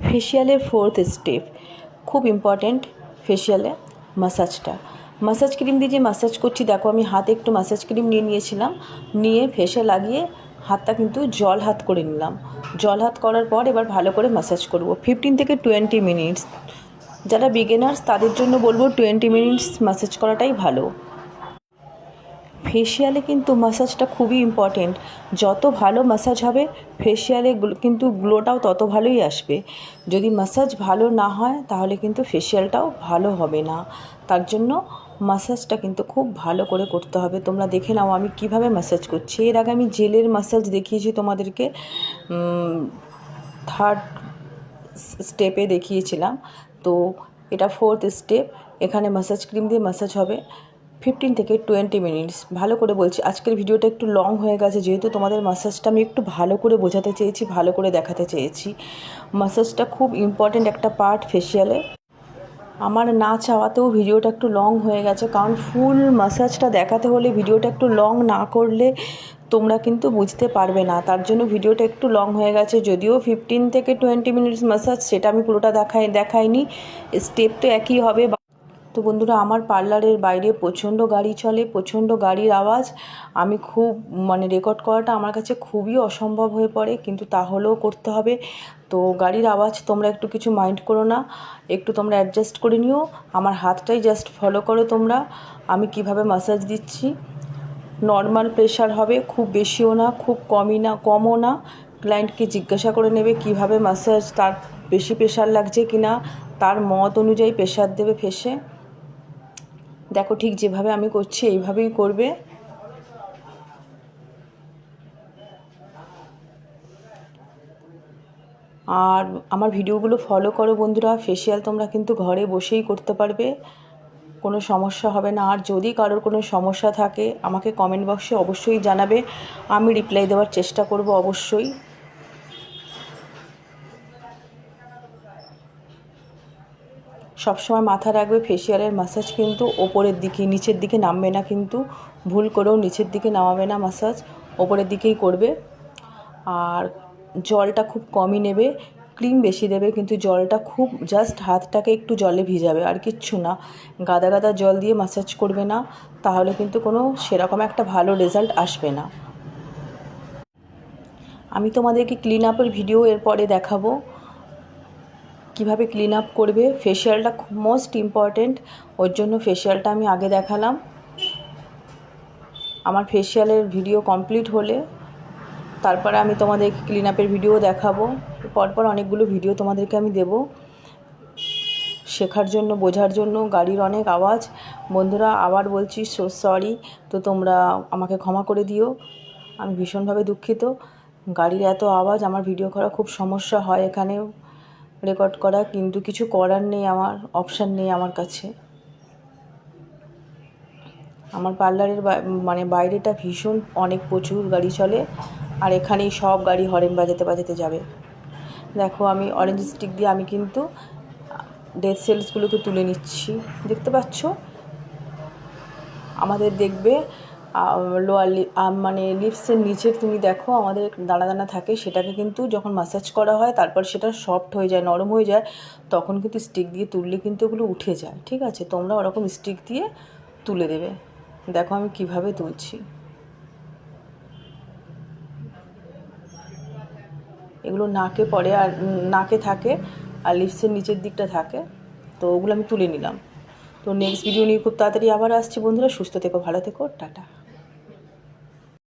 ফেসিয়ালের fourth step খুব important. ফেসিয়ালে মাসাজটা, massage cream দিয়ে যে মাসাজ করছি, দেখো আমি হাতে একটু মাসাজ ক্রিম নিয়েছিলাম, নিয়ে ফেসে লাগিয়ে হাতটা কিন্তু জল হাত করে নিলাম। জল হাত করার পর এবার ভালো করে মাসাজ করব 15 থেকে 20 মিনিটস। যারা বিগিনার্স তাদের জন্য বলবো 20 মিনিটস মাসাজ করাটাই ভালো। ফেসিয়ালে কিন্তু মাসাজটা খুবই ইম্পর্টেন্ট। যত ভালো মাসাজ হবে ফেসিয়ালে কিন্তু গ্লোটাও তত ভালোই আসবে। যদি মাসাজ ভালো না হয় তাহলে কিন্তু ফেসিয়ালটাও ভালো হবে না। তার জন্য মাসাজটা কিন্তু খুব ভালো করে করতে হবে। তোমরা দেখে নাও আমি কিভাবে মাসাজ করছি। এর আগে আমি জেলের মাসাজ দেখিয়েছি তোমাদেরকে, থার্ড স্টেপে দেখিয়েছিলাম। তো এটা ফোর্থ স্টেপ। এখানে মাসাজ ক্রিম দিয়ে মাসাজ হবে 15 থেকে 20 মিনিটস। ভালো করে বলছি, আজকের ভিডিওটা একটু লং হয়ে গেছে, যেহেতু তোমাদের মাসাজটা আমি একটু ভালো করে বোঝাতে চেয়েছি, ভালো করে দেখাতে চেয়েছি। মাসাজটা খুব ইম্পর্ট্যান্ট একটা পার্ট ফেসিয়ালে। আমার না চাওয়াতেও ভিডিওটা একটু লং হয়ে গেছে, কারণ ফুল মাসাজটা দেখাতে হলে ভিডিওটা একটু লং না করলে তোমরা কিন্তু বুঝতে পারবে না। তার জন্য ভিডিওটা একটু লং হয়ে গেছে। যদিও 15 থেকে 20 মিনিটস মাসাজ, সেটা আমি পুরোটা দেখাইনি। স্টেপ তো একই হবে। তো বন্ধুরা, আমার পার্লারের বাইরে প্রচণ্ড গাড়ি চলে, প্রচণ্ড গাড়ির আওয়াজ। আমি খুব রেকর্ড করাটা আমার কাছে খুবই অসম্ভব হয়ে পড়ে, কিন্তু তাহলেও করতে হবে। তো গাড়ির আওয়াজ তোমরা একটু কিছু মাইন্ড করো না, একটু তোমরা অ্যাডজাস্ট করে নিও। আমার হাতটাই জাস্ট ফলো করো তোমরা, আমি কিভাবে মাসাজ দিচ্ছি। নর্মাল প্রেশার হবে, খুব বেশিও না, খুব কমও না। ক্লায়েন্টকে জিজ্ঞাসা করে নেবে কিভাবে মাসাজ, তার বেশি প্রেশার লাগছে কি না, তার মত অনুযায়ী প্রেশার দেবে ফেসে। দেখো ঠিক যেভাবে আমি করছি এইভাবেই করবে। আর আমার ভিডিওগুলো ফলো করো বন্ধুরা। ফেসিয়াল তোমরা কিন্তু ঘরে বসেই করতে পারবে, কোনো সমস্যা হবে না। আর যদি কারোর কোনো সমস্যা থাকে আমাকে কমেন্ট বক্সে অবশ্যই জানাবে, আমি রিপ্লাই দেওয়ার চেষ্টা করব অবশ্যই। সবসময় মাথা রাখবে, ফেসিয়ালের মাসাজ কিন্তু ওপরের দিকে, নিচের দিকে নামবে না, কিন্তু ভুল করেও নিচের দিকে নামাবে না, মাসাজ ওপরের দিকেই করবে। আর জলটা খুব কমই নেবে, ক্রিম বেশি দেবে, কিন্তু জলটা খুব জাস্ট হাতটাকে একটু জলে ভিজাবে, আর কিচ্ছু না। গাদা গাদা জল দিয়ে মাসাজ করবে না, তাহলে কিন্তু কোনো সেরকম একটা ভালো রেজাল্ট আসবে না। আমি তোমাদেরকে ক্লিন আপের ভিডিও এরপরে দেখাবো, কিভাবে ক্লিন আপ করবে। ফেসিয়ালটা খুব মোস্ট ইম্পর্ট্যান্ট, ওর জন্য ফেসিয়ালটা আমি আগে দেখালাম। আমার ফেসিয়ালের ভিডিও কমপ্লিট হলে তারপরে আমি তোমাদেরকে ক্লিন আপের ভিডিও দেখাবো। পরপর অনেকগুলো ভিডিও তোমাদেরকে আমি দেব শেখার জন্য, বোঝার জন্য। গাড়ির অনেক আওয়াজ বন্ধুরা, আবার বলছি সো সরি। তো তোমরা আমাকে ক্ষমা করে দিও, আমি ভীষণভাবে দুঃখিত। গাড়ির এত আওয়াজ, আমার ভিডিও করা খুব সমস্যা হয় এখানে রেকর্ড করা, কিন্তু কিছু করার নেই, আমার অপশান নেই আমার কাছে। আমার পার্লারের বাইরেটা ভীষণ প্রচুর গাড়ি চলে, আর এখানেই সব গাড়ি হরেন বাজাতে বাজাতে যাবে। দেখো আমি অরেঞ্জ স্টিক দিয়ে আমি কিন্তু ডেড সেলসগুলোকে তুলে নিচ্ছি, দেখতে পাচ্ছ। আমাদের দেখবে লোয়ার লিপসের নিচের তুমি দেখো আমাদের দানা দানা থাকে, সেটাকে কিন্তু যখন মাসাজ করা হয় তারপর সেটা সফট হয়ে যায়, নরম হয়ে যায়, তখন কিন্তু স্টিক দিয়ে তুললে কিন্তু ওগুলো উঠে যায়। ঠিক আছে, তোমরা ওরকম স্টিক দিয়ে তুলে দেবে। দেখো আমি কিভাবে তুলছি। এগুলো নাকে পড়ে, আর নাকে থাকে, আর লিপসের নিচের দিকটা থাকে, তো ওগুলো আমি তুলে নিলাম। তো নেক্সট ভিডিও নিয়ে খুব তাড়াতাড়ি আবার আসছি বন্ধুরা। সুস্থ থেকো, ভালো থেকো, টাটা।